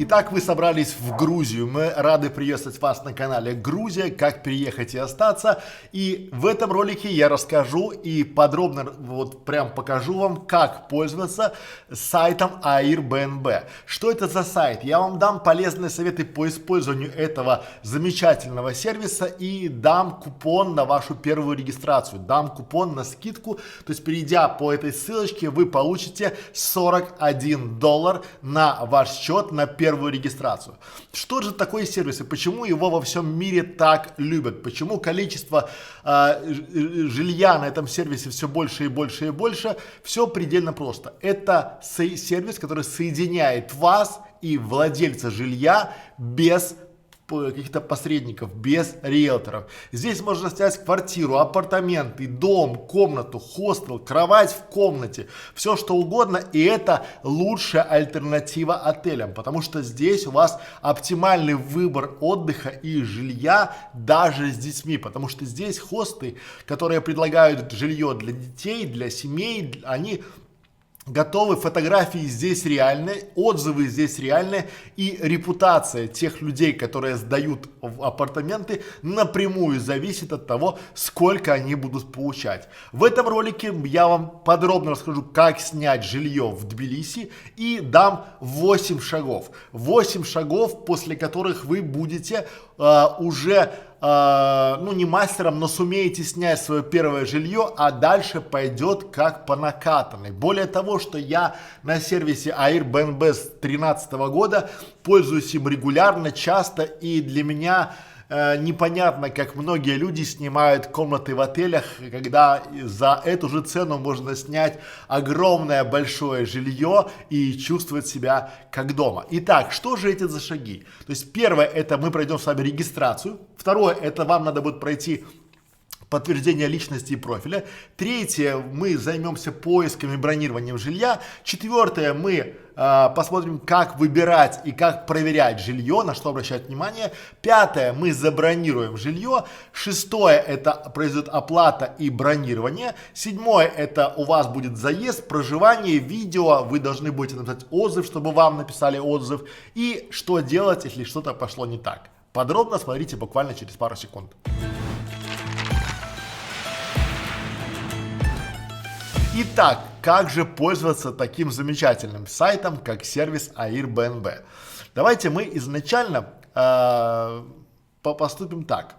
Итак, вы собрались в Грузию. Мы рады приветствовать вас на канале Грузия, как переехать и остаться. И в этом ролике я расскажу и подробно вот прям покажу вам, как пользоваться сайтом Airbnb. Что это за сайт? Я вам дам полезные советы по использованию этого замечательного сервиса и дам купон на вашу первую регистрацию. Дам купон на скидку. То есть, перейдя по этой ссылочке, вы получите $41 на ваш счет на первую регистрацию. Что же такое сервис и почему его во всем мире так любят? Почему количество жилья на этом сервисе все больше и больше и больше? Все предельно просто. Это сервис, который соединяет вас и владельца жилья без каких-то посредников, без риэлторов. Здесь можно снять квартиру, апартаменты, дом, комнату, хостел, кровать в комнате, все что угодно, и это лучшая альтернатива отелям, потому что здесь у вас оптимальный выбор отдыха и жилья даже с детьми, потому что здесь хосты, которые предлагают жилье для детей, для семей, они готовы, фотографии здесь реальные, отзывы здесь реальные, и репутация тех людей, которые сдают апартаменты, напрямую зависит от того, сколько они будут получать. В этом ролике я вам подробно расскажу, как снять жилье в Тбилиси, и дам 8 шагов. 8 шагов, после которых вы будете уже не мастером, но сумеете снять свое первое жилье, а дальше пойдет как по накатанной. Более того, что я на сервисе Airbnb с 2013 года пользуюсь им регулярно, часто, и для меня непонятно, как многие люди снимают комнаты в отелях, когда за эту же цену можно снять огромное большое жилье и чувствовать себя как дома. Итак, что же эти за шаги? То есть первое, это мы пройдем с вами регистрацию. Второе, это вам надо будет пройти подтверждение личности и профиля. Третье, мы займемся поиском и бронированием жилья. Четвертое, мы посмотрим, как выбирать и как проверять жилье, на что обращать внимание. Пятое, мы забронируем жилье. Шестое, это произойдет оплата и бронирование. Седьмое, это у вас будет заезд, проживание, видео. Вы должны будете написать отзыв, чтобы вам написали отзыв. И что делать, если что-то пошло не так. Подробно смотрите буквально через пару секунд. Итак, как же пользоваться таким замечательным сайтом, как сервис Airbnb? Давайте мы изначально поступим так.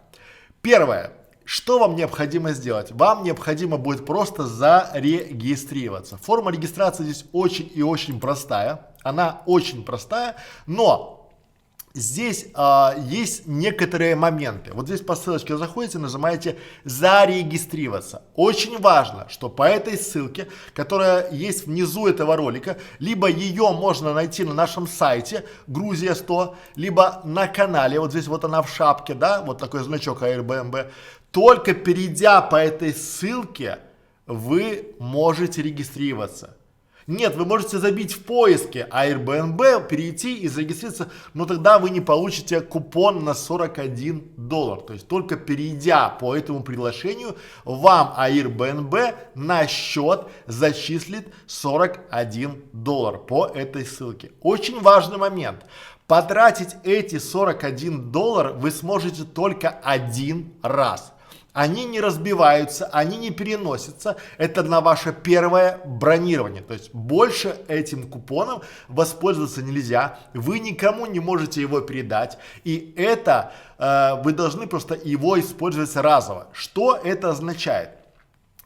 Первое. Что вам необходимо сделать? Вам необходимо будет просто зарегистрироваться. Форма регистрации здесь очень и очень простая. Она очень простая, но здесь есть некоторые моменты. Вот здесь по ссылочке заходите, нажимаете «Зарегистрироваться». Очень важно, что по этой ссылке, которая есть внизу этого ролика, либо ее можно найти на нашем сайте Грузия 100, либо на канале, вот здесь вот она в шапке, да, вот такой значок Airbnb. Только перейдя по этой ссылке, вы можете регистрироваться. Нет, вы можете забить в поиске Airbnb, перейти и зарегистрироваться, но тогда вы не получите купон на $41. То есть только перейдя по этому приглашению, вам Airbnb на счет зачислит $41 по этой ссылке. Очень важный момент. Потратить эти $41 вы сможете только один раз. Они не разбиваются, они не переносятся. Это на ваше первое бронирование. То есть больше этим купоном воспользоваться нельзя. Вы никому не можете его передать. И это вы должны просто его использовать разово. Что это означает?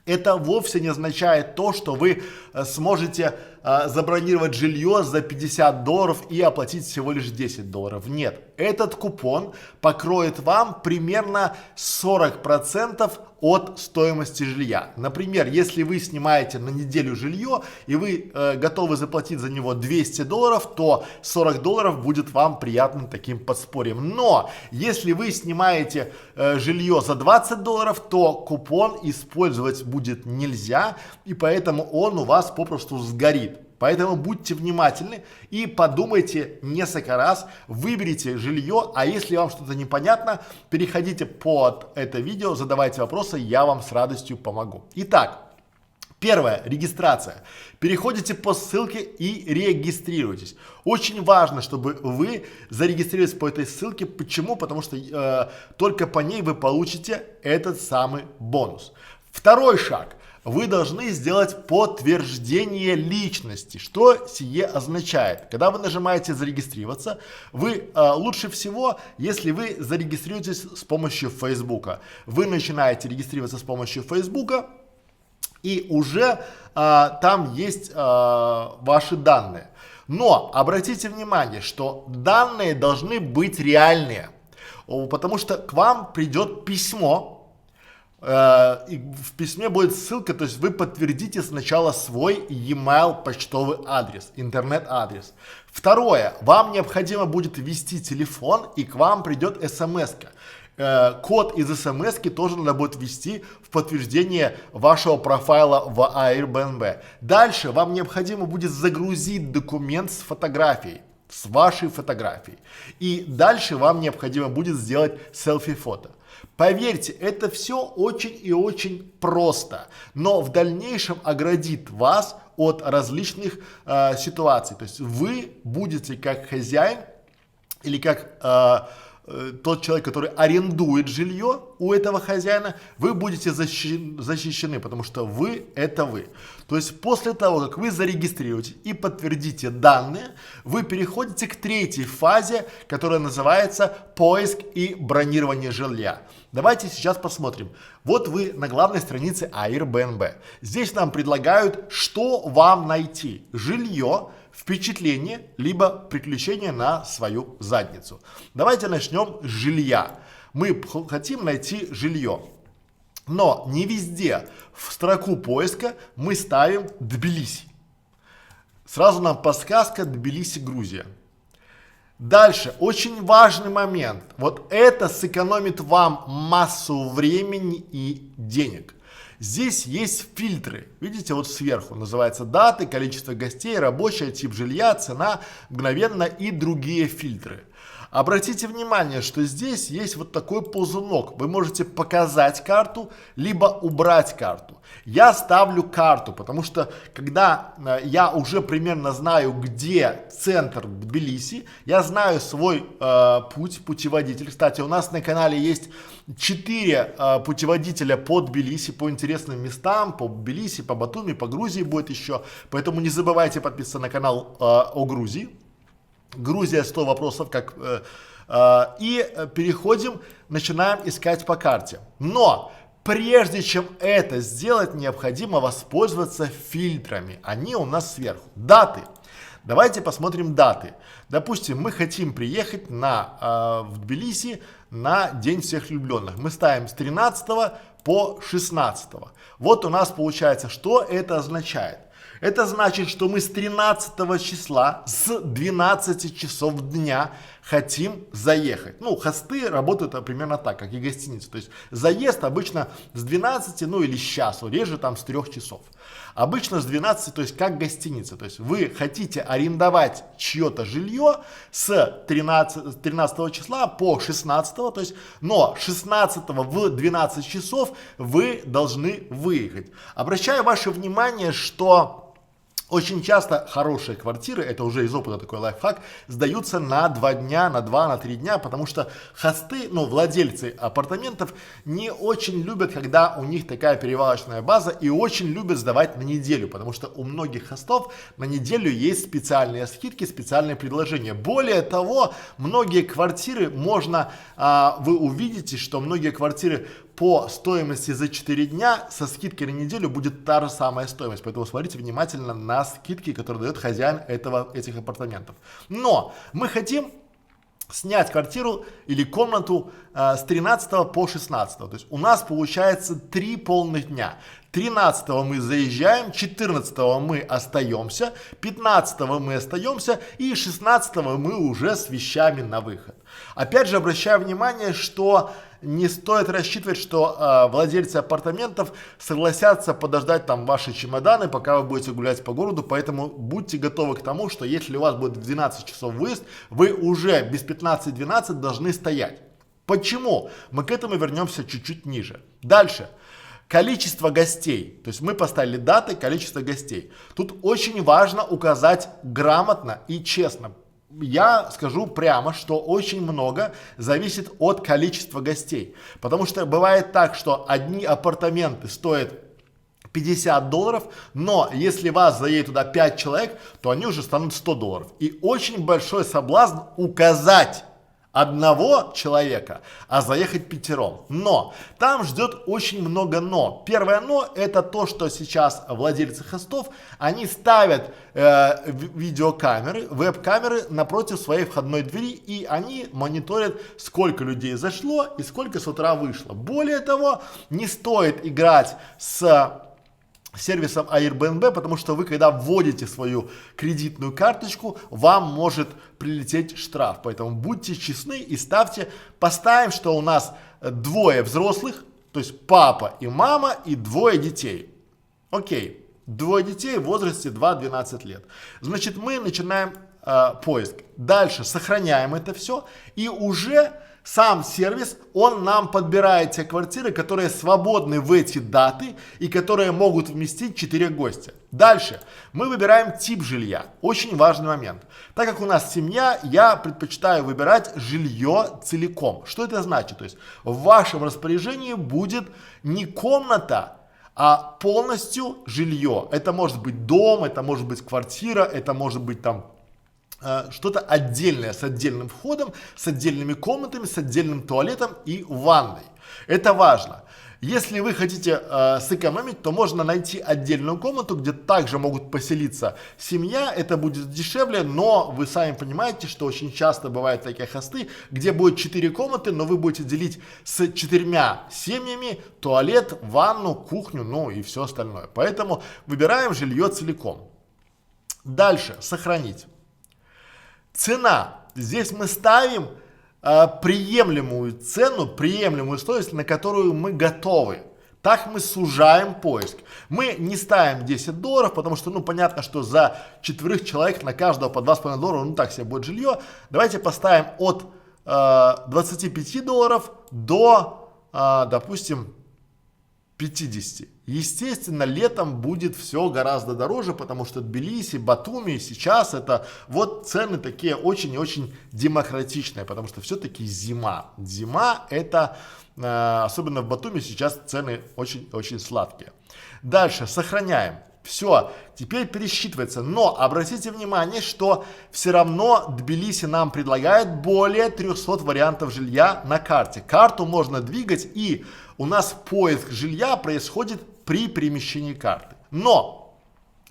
Это вовсе не означает то, что вы сможете забронировать жилье за $50 и оплатить всего лишь $10. Нет, этот купон покроет вам примерно 40% от стоимости жилья. Например, если вы снимаете на неделю жилье и вы готовы заплатить за него $200, то $40 будет вам приятным таким подспорьем. Но если вы снимаете жилье за $20, то купон использовать будет нельзя, и поэтому он у вас попросту сгорит. Поэтому будьте внимательны и подумайте несколько раз, выберите жилье, а если вам что-то непонятно, переходите под это видео, задавайте вопросы, я вам с радостью помогу. Итак, Первое. Регистрация. Переходите по ссылке и регистрируйтесь. Очень важно, чтобы вы зарегистрировались по этой ссылке. Почему? Потому что только по ней вы получите этот самый бонус. Второй шаг. Вы должны сделать подтверждение личности. Что сие означает? Когда вы нажимаете зарегистрироваться, вы лучше всего, если вы зарегистрируетесь с помощью Фейсбука. Вы начинаете регистрироваться с помощью Фейсбука, и уже там есть ваши данные. Но обратите внимание, что данные должны быть реальные, потому что к вам придет письмо, и в письме будет ссылка, то есть вы подтвердите сначала свой e-mail, почтовый адрес, интернет-адрес. Второе, вам необходимо будет ввести телефон, и к вам придет смс-ка. Код из смс-ки тоже надо будет ввести в подтверждение вашего профайла в Airbnb. Дальше вам необходимо будет загрузить документ с фотографией, с вашей фотографией. И дальше вам необходимо будет сделать селфи-фото. Поверьте, это все очень и очень просто, но в дальнейшем оградит вас от различных ситуаций. То есть вы будете как хозяин или как тот человек, который арендует жилье у этого хозяина, вы будете защищены, потому что вы – это вы. То есть после того, как вы зарегистрируете и подтвердите данные, вы переходите к третьей фазе, которая называется поиск и бронирование жилья. Давайте сейчас посмотрим. Вот вы на главной странице Airbnb. Здесь нам предлагают, что вам найти: жилье, впечатление, либо приключения на свою задницу. Давайте начнем с жилья. Мы хотим найти жилье, но не везде в строку поиска мы ставим Тбилиси. Сразу нам подсказка: Тбилиси, Грузия. Дальше, очень важный момент. Вот это сэкономит вам массу времени и денег. Здесь есть фильтры. Видите, вот сверху называется даты, количество гостей, рабочий тип жилья, цена, мгновенно и другие фильтры. Обратите внимание, что здесь есть вот такой ползунок. Вы можете показать карту, либо убрать карту. Я ставлю карту, потому что когда я уже примерно знаю, где центр Тбилиси, я знаю свой путеводитель. Кстати, у нас на канале есть 4 путеводителя по Тбилиси, по интересным местам, по Тбилиси, по Батуми, по Грузии будет еще. Поэтому не забывайте подписываться на канал о Грузии. Грузия 100 вопросов, и переходим, начинаем искать по карте. Но прежде чем это сделать, необходимо воспользоваться фильтрами. Они у нас сверху. Даты. Давайте посмотрим даты. Допустим, мы хотим приехать в Тбилиси на День всех влюбленных. Мы ставим с 13 по 16. Вот у нас получается, что это означает. Это значит, что мы с 13 числа с 12 часов дня хотим заехать. Ну, хосты работают примерно так, как и гостиницы. То есть заезд обычно с 12, ну или с часу, реже там с 3 часов. Обычно с 12, то есть как гостиница. То есть вы хотите арендовать чье-то жилье с 13 числа по 16, то есть, но 16 в 12 часов вы должны выехать. Обращаю ваше внимание, что очень часто хорошие квартиры, это уже из опыта такой лайфхак, сдаются на 2 дня, на 2, на 3 дня, потому что хосты, ну, владельцы апартаментов не очень любят, когда у них такая перевалочная база, и очень любят сдавать на неделю, потому что у многих хостов на неделю есть специальные скидки, специальные предложения. Более того, многие квартиры вы увидите, что многие квартиры по стоимости за 4 дня со скидкой на неделю будет та же самая стоимость. Поэтому смотрите внимательно на скидки, которые дает хозяин этих апартаментов. Но мы хотим снять квартиру или комнату с 13 по 16. То есть у нас получается 3 полных дня. 13 мы заезжаем, 14 мы остаемся, 15 мы остаемся и 16 мы уже с вещами на выход. Опять же, обращаю внимание, что не стоит рассчитывать, что владельцы апартаментов согласятся подождать там ваши чемоданы, пока вы будете гулять по городу, поэтому будьте готовы к тому, что если у вас будет в 12 часов выезд, вы уже без 15-12 должны стоять. Почему? Мы к этому вернемся чуть-чуть ниже. Дальше. Количество гостей, то есть мы поставили даты, количество гостей. Тут очень важно указать грамотно и честно. Я скажу прямо, что очень много зависит от количества гостей. Потому что бывает так, что одни апартаменты стоят $50, но если вас заедет туда 5 человек, то они уже станут $100. И очень большой соблазн указать одного человека, а заехать пятером. Но там ждет очень много но. Первое но это то, что сейчас владельцы хостов, они ставят видеокамеры, веб-камеры напротив своей входной двери, и они мониторят, сколько людей зашло и сколько с утра вышло. Более того, не стоит играть с сервисом Airbnb, потому что вы, когда вводите свою кредитную карточку, вам может прилететь штраф. Поэтому будьте честны и поставим, что у нас двое взрослых, то есть папа и мама, и двое детей. Окей, двое детей в возрасте 2-12 лет. Значит, мы начинаем поиск. Дальше сохраняем это все, и уже сам сервис, он нам подбирает те квартиры, которые свободны в эти даты и которые могут вместить 4 гостя. Дальше мы выбираем тип жилья. Очень важный момент. Так как у нас семья, я предпочитаю выбирать жилье целиком. Что это значит? То есть в вашем распоряжении будет не комната, а полностью жилье. Это может быть дом, это может быть квартира, это может быть там что-то отдельное, с отдельным входом, с отдельными комнатами, с отдельным туалетом и ванной. Это важно. Если вы хотите сэкономить, то можно найти отдельную комнату, где также могут поселиться семья. Это будет дешевле, но вы сами понимаете, что очень часто бывают такие хосты, где будет 4 комнаты, но вы будете делить с 4 семьями туалет, ванну, кухню, ну и все остальное. Поэтому выбираем жилье целиком. Дальше, сохранить. Цена. Здесь мы ставим приемлемую цену, приемлемую стоимость, на которую мы готовы. Так мы сужаем поиск. Мы не ставим $10, потому что, ну, понятно, что за 4 человек на каждого по $2,5, ну, так себе будет жилье. Давайте поставим от $25 до, допустим, 50. Естественно, летом будет все гораздо дороже, потому что Тбилиси, Батуми сейчас это вот цены такие очень и очень демократичные, потому что все-таки зима. Зима это, особенно в Батуми сейчас цены очень-очень сладкие. Дальше, сохраняем. Все, теперь пересчитывается, но обратите внимание, что все равно Тбилиси нам предлагает более 300 вариантов жилья на карте. Карту можно двигать, и у нас поиск жилья происходит при перемещении карты. Но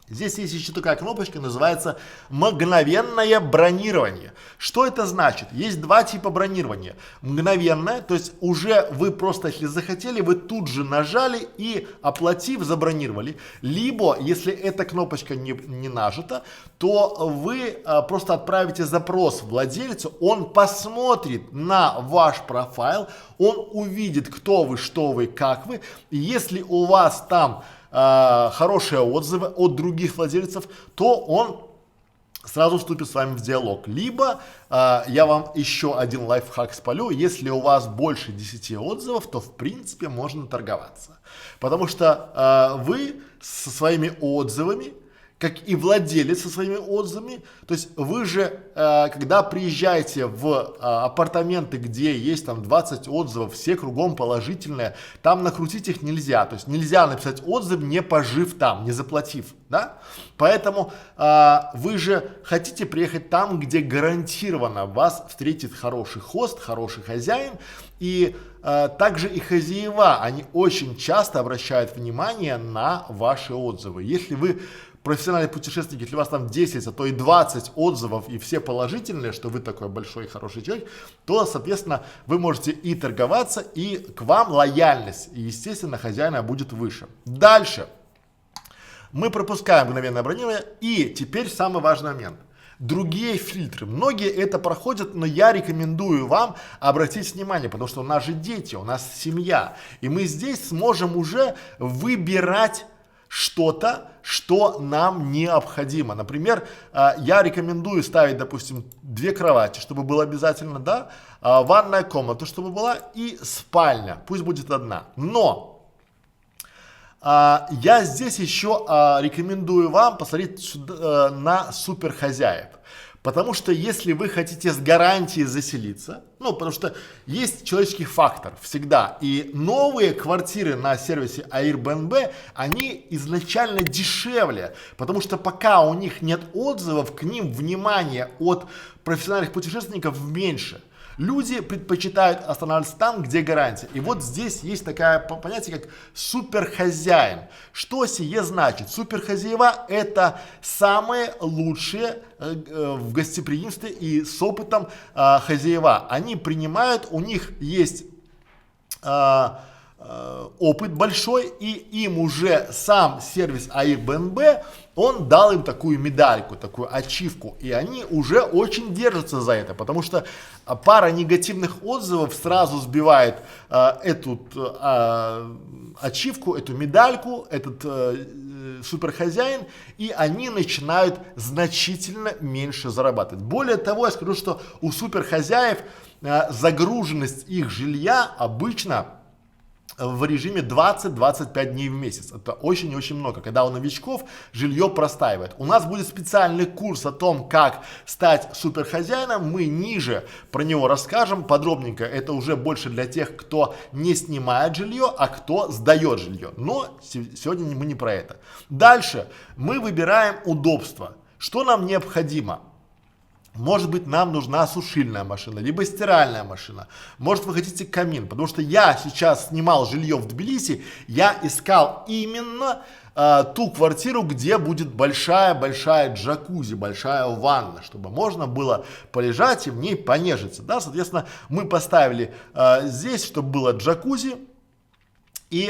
здесь есть еще такая кнопочка, называется мгновенное бронирование. Что это значит? Есть два типа бронирования. Мгновенное, то есть уже вы просто, если захотели, вы тут же нажали и, оплатив, забронировали. Либо, если эта кнопочка не нажата, то вы просто отправите запрос владельцу, он посмотрит на ваш профайл, он увидит, кто вы, что вы, как вы. И если у вас там хорошие отзывы от других владельцев, то он сразу вступит с вами в диалог. Либо я вам еще один лайфхак спалю: если у вас больше 10 отзывов, то в принципе можно торговаться. Потому что вы со своими отзывами, как и владелец со своими отзывами, то есть вы же, когда приезжаете в апартаменты, где есть там 20 отзывов, все кругом положительные, там накрутить их нельзя, то есть нельзя написать отзыв, не пожив там, не заплатив, да? Поэтому вы же хотите приехать там, где гарантированно вас встретит хороший хост, хороший хозяин, и также и хозяева, они очень часто обращают внимание на ваши отзывы. Если вы профессиональный путешественник, если у вас там 10, а то и 20 отзывов, и все положительные, что вы такой большой и хороший человек, то, соответственно, вы можете и торговаться, и к вам лояльность, и, естественно, хозяина будет выше. Дальше. Мы пропускаем мгновенное бронирование, и теперь самый важный момент. Другие фильтры. Многие это проходят, но я рекомендую вам обратить внимание, потому что у нас же дети, у нас семья, и мы здесь сможем уже выбирать что-то, что нам необходимо. Например, я рекомендую ставить, допустим, 2 кровати, чтобы было обязательно, да, ванная комната, чтобы была, и спальня, пусть будет одна. Но Я здесь еще рекомендую вам посмотреть на суперхозяев. Потому что если вы хотите с гарантией заселиться, ну, потому что есть человеческий фактор всегда, и новые квартиры на сервисе Airbnb, они изначально дешевле, потому что пока у них нет отзывов, к ним внимание от профессиональных путешественников меньше. Люди предпочитают останавливаться там, где гарантия. И вот здесь есть такое понятие, как суперхозяин. Что сие значит? Суперхозяева – это самые лучшие в гостеприимстве и с опытом хозяева. Они принимают, у них есть опыт большой, и им уже сам сервис Airbnb, он дал им такую медальку, такую ачивку, и они уже очень держатся за это, потому что пара негативных отзывов сразу сбивает эту ачивку, эту медальку, этот суперхозяин, и они начинают значительно меньше зарабатывать. Более того, я скажу, что у суперхозяев загруженность их жилья обычно в режиме 20-25 дней в месяц. Это очень-очень много. Когда у новичков жилье простаивает. У нас будет специальный курс о том, как стать суперхозяином. Мы ниже про него расскажем подробненько. Это уже больше для тех, кто не снимает жилье, а кто сдает жилье. Но сегодня мы не про это. Дальше мы выбираем удобство. Что нам необходимо? Может быть, нам нужна сушильная машина, либо стиральная машина. Может, вы хотите камин, потому что я сейчас снимал жилье в Тбилиси, я искал именно ту квартиру, где будет большая-большая джакузи, большая ванна, чтобы можно было полежать и в ней понежиться. Да? Соответственно, мы поставили здесь, чтобы было джакузи и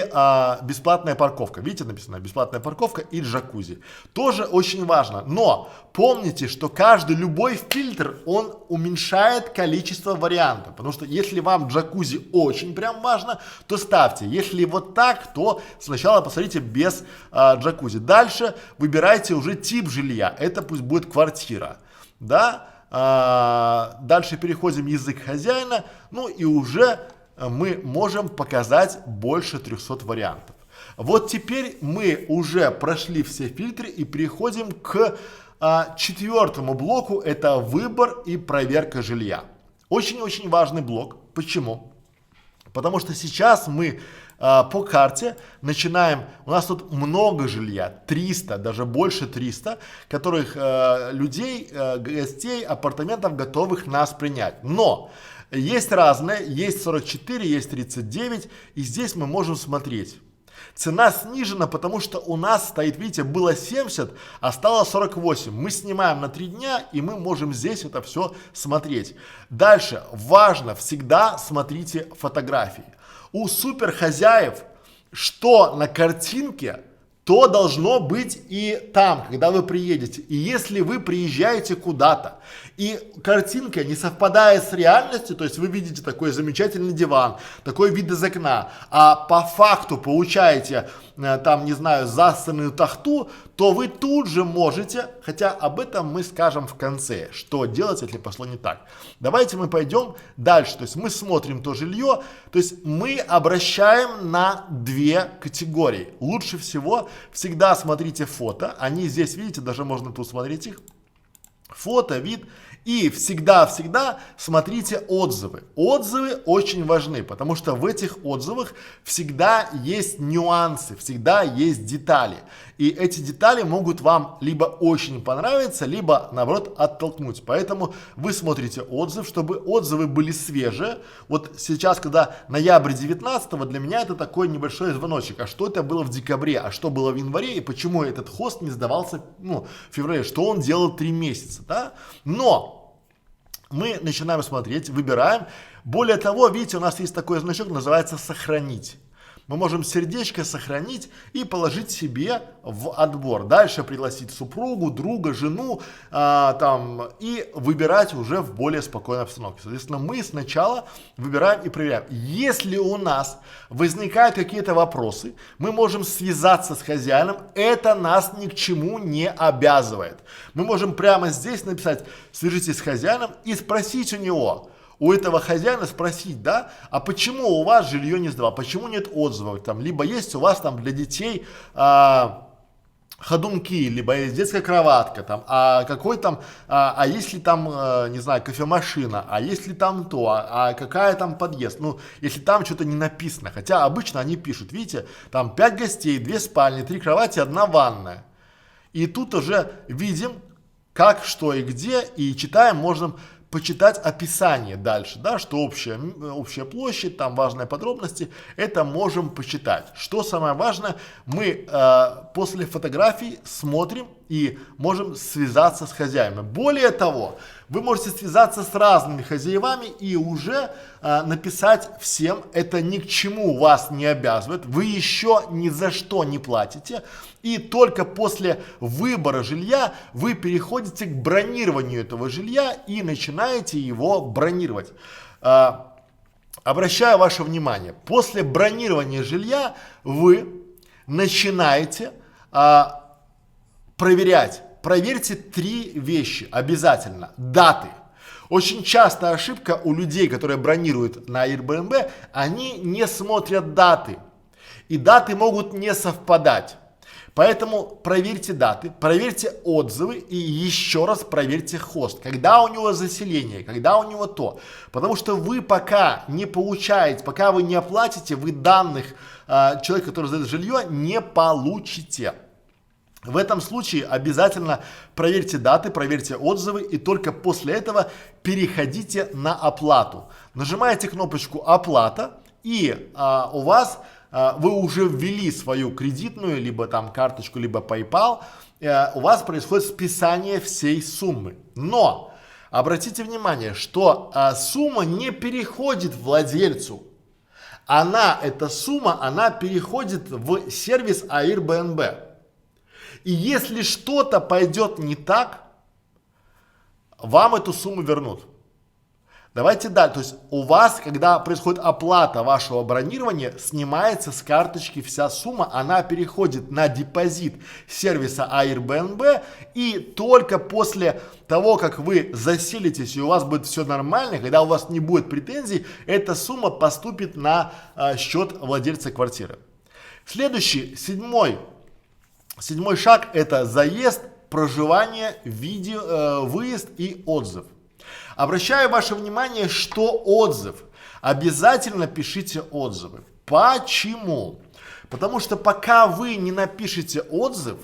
бесплатная парковка. Видите, написано бесплатная парковка и джакузи. Тоже очень важно. Но помните, что каждый любой фильтр, он уменьшает количество вариантов. Потому что если вам джакузи очень прям важно, то ставьте. Если вот так, то сначала посмотрите без джакузи. Дальше выбирайте уже тип жилья. Это пусть будет квартира. Да? Дальше переходим в язык хозяина. Ну и уже мы можем показать больше 300 вариантов. Вот теперь мы уже прошли все фильтры и переходим к четвертому блоку. Это выбор и проверка жилья. Очень-очень важный блок. Почему? Потому что сейчас мы по карте начинаем, у нас тут много жилья, 300, даже больше 300, которых людей, гостей, апартаментов готовых нас принять. Но есть разные, есть 44, есть 39, и здесь мы можем смотреть. Цена снижена, потому что у нас стоит, видите, было 70, а стало 48. Мы снимаем на 3 дня, и мы можем здесь это все смотреть. Дальше, важно, всегда смотрите фотографии. У суперхозяев, что на картинке, то должно быть и там, когда вы приедете. И если вы приезжаете куда-то, и картинка не совпадает с реальностью, то есть вы видите такой замечательный диван, такой вид из окна, а по факту получаете там, не знаю, засанную тахту, то вы тут же можете, хотя об этом мы скажем в конце, что делать, если пошло не так. Давайте мы пойдем дальше, то есть мы смотрим то жилье, то есть мы обращаем на 2 категории. Лучше всего всегда смотрите фото, они здесь, видите, даже можно тут смотреть их. Фото, вид. И всегда смотрите отзывы. Отзывы очень важны, потому что в этих отзывах всегда есть нюансы, всегда есть детали. И эти детали могут вам либо очень понравиться, либо наоборот оттолкнуть. Поэтому вы смотрите отзыв, чтобы отзывы были свежие. Вот сейчас, когда ноябрь 19-го, для меня это такой небольшой звоночек. А что это было в декабре, а что было в январе, и почему этот хост не сдавался в феврале, что он делал 3 месяца. Да? Но мы начинаем смотреть, выбираем. Более того, видите, у нас есть такой значок, называется «Сохранить». Мы можем сердечко сохранить и положить себе в отбор. Дальше пригласить супругу, друга, жену и выбирать уже в более спокойной обстановке. Соответственно, мы сначала выбираем и проверяем. Если у нас возникают какие-то вопросы, мы можем связаться с хозяином. Это нас ни к чему не обязывает. Мы можем прямо здесь написать «Свяжитесь с хозяином» и спросить у него: у этого хозяина спросить, да, а почему у вас жилье не сдавал, почему нет отзывов, там, либо есть у вас там для детей ходунки, либо есть детская кроватка, там, а какой там, а если там, не знаю, кофемашина, а если там то, а какая там подъезд, ну, если там что-то не написано, хотя обычно они пишут, видите, там 5 гостей, 2 спальни, 3 кровати, 1 ванная, и тут уже видим, как, что и где, и читаем, можем почитать описание дальше, да, что общая площадь, там важные подробности, это можем почитать. Что самое важное, мы после фотографий смотрим и можем связаться с хозяевами. Более того, вы можете связаться с разными хозяевами и уже написать всем, это ни к чему вас не обязывает, вы еще ни за что не платите, и только после выбора жилья вы переходите к бронированию этого жилья и начинаете его бронировать. Обращаю ваше внимание, после бронирования жилья вы начинаете проверять. Проверьте 3 вещи обязательно. Даты. Очень часто ошибка у людей, которые бронируют на Airbnb, они не смотрят даты. И даты могут не совпадать. Поэтому проверьте даты, проверьте отзывы и еще раз проверьте хост. Когда у него заселение, когда у него то. Потому что вы пока не получаете, пока вы не оплатите, вы данных человека, который сдает жилье, не получите. В этом случае обязательно проверьте даты, проверьте отзывы и только после этого переходите на оплату. Нажимаете кнопочку «Оплата» и у вас вы уже ввели свою кредитную, либо там карточку, либо PayPal, у вас происходит списание всей суммы. Но обратите внимание, что сумма не переходит владельцу. Эта сумма, она переходит в сервис Airbnb. И если что-то пойдет не так, вам эту сумму вернут. Давайте дальше. То есть у вас, когда происходит оплата вашего бронирования, снимается с карточки вся сумма, она переходит на депозит сервиса Airbnb, и только после того, как вы заселитесь и у вас будет все нормально, когда у вас не будет претензий, эта сумма поступит на счет владельца квартиры. Следующий, седьмой шаг – это заезд, проживание, выезд и отзыв. Обращаю ваше внимание, что отзыв. Обязательно пишите отзывы. Почему? Потому что пока вы не напишете отзыв,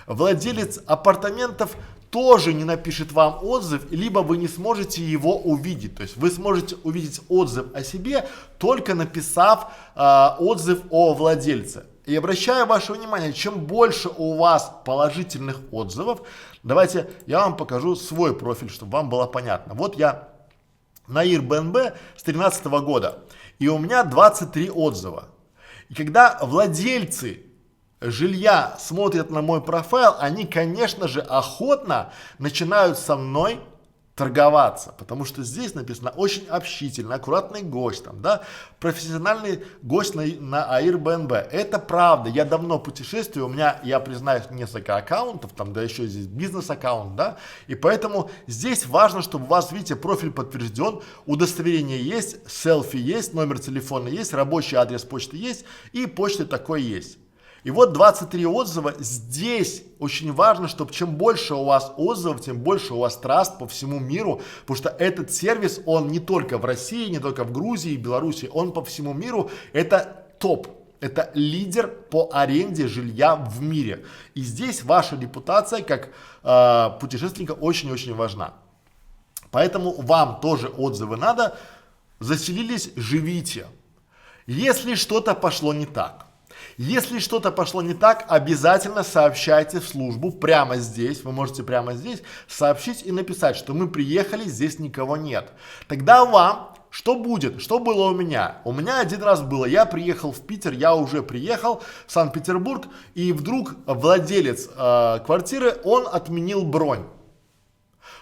владелец апартаментов тоже не напишет вам отзыв, либо вы не сможете его увидеть. То есть вы сможете увидеть отзыв о себе, только написав отзыв о владельце. И обращаю ваше внимание, чем больше у вас положительных отзывов, давайте я вам покажу свой профиль, чтобы вам было понятно. Вот я на Airbnb с 2013 года, и у меня 23 отзыва. И когда владельцы жилья смотрят на мой профиль, они, конечно же, охотно начинают со мной торговаться, потому что здесь написано очень общительный, аккуратный гость, там, да, профессиональный гость на Airbnb. Это правда, я давно путешествую, у меня, я признаюсь, несколько аккаунтов, там, да, еще здесь бизнес-аккаунт, да, и поэтому здесь важно, чтобы у вас, видите, профиль подтвержден, удостоверение есть, селфи есть, номер телефона есть, рабочий адрес почты есть и почты такой есть. И вот 23 отзыва. Здесь очень важно, чтобы чем больше у вас отзывов, тем больше у вас траст по всему миру, потому что этот сервис, он не только в России, не только в Грузии, Беларуси, он по всему миру, это топ. Это лидер по аренде жилья в мире. И здесь ваша репутация как путешественника очень-очень важна. Поэтому вам тоже отзывы надо. Заселились, живите. Если что-то пошло не так, обязательно сообщайте в службу прямо здесь, вы можете прямо здесь сообщить и написать, что мы приехали, здесь никого нет. Тогда вам, что будет, что было у меня? У меня один раз было, я приехал в Питер, я уже приехал в Санкт-Петербург, и вдруг владелец квартиры, он отменил бронь.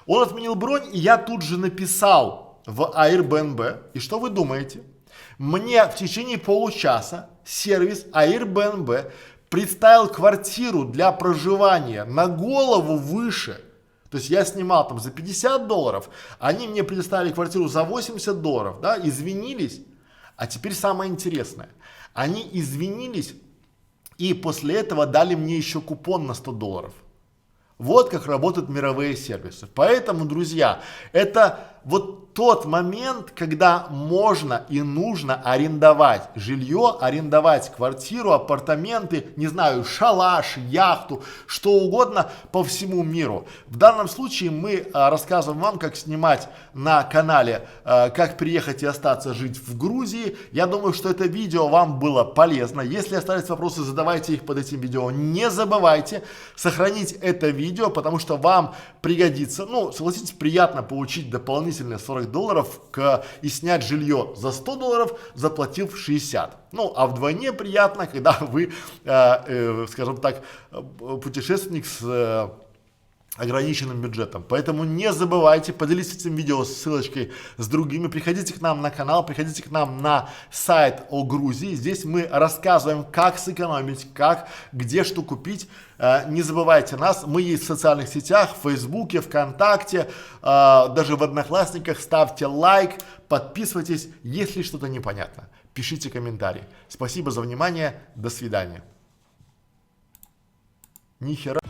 И я тут же написал в Airbnb, и что вы думаете? Мне в течение получаса сервис Airbnb представил квартиру для проживания на голову выше. То есть я снимал там за 50 долларов, они мне предоставили квартиру за 80 долларов, да, извинились. А теперь самое интересное. Они извинились и после этого дали мне еще купон на 100 долларов. Вот как работают мировые сервисы. Поэтому, друзья, это вот тот момент, когда можно и нужно арендовать жилье, арендовать квартиру, апартаменты, не знаю, шалаш, яхту, что угодно по всему миру. В данном случае мы рассказываем вам, как снимать на канале, как приехать и остаться жить в Грузии. Я думаю, что это видео вам было полезно. Если остались вопросы, задавайте их под этим видео. Не забывайте сохранить это видео, потому что вам пригодится. Ну, согласитесь, приятно получить дополнительные 40 долларов и снять жилье за 100 долларов, заплатив 60. Ну, а вдвойне приятно, когда вы, скажем так, путешественник с ограниченным бюджетом. Поэтому не забывайте, поделитесь этим видео ссылочкой с другими, приходите к нам на канал, приходите к нам на сайт о Грузии. Здесь мы рассказываем, как сэкономить, как, где что купить. Не забывайте нас, мы есть в социальных сетях, в Фейсбуке, ВКонтакте, даже в Одноклассниках. Ставьте лайк, подписывайтесь, если что-то непонятно. Пишите комментарии. Спасибо за внимание, до свидания. Ни хера.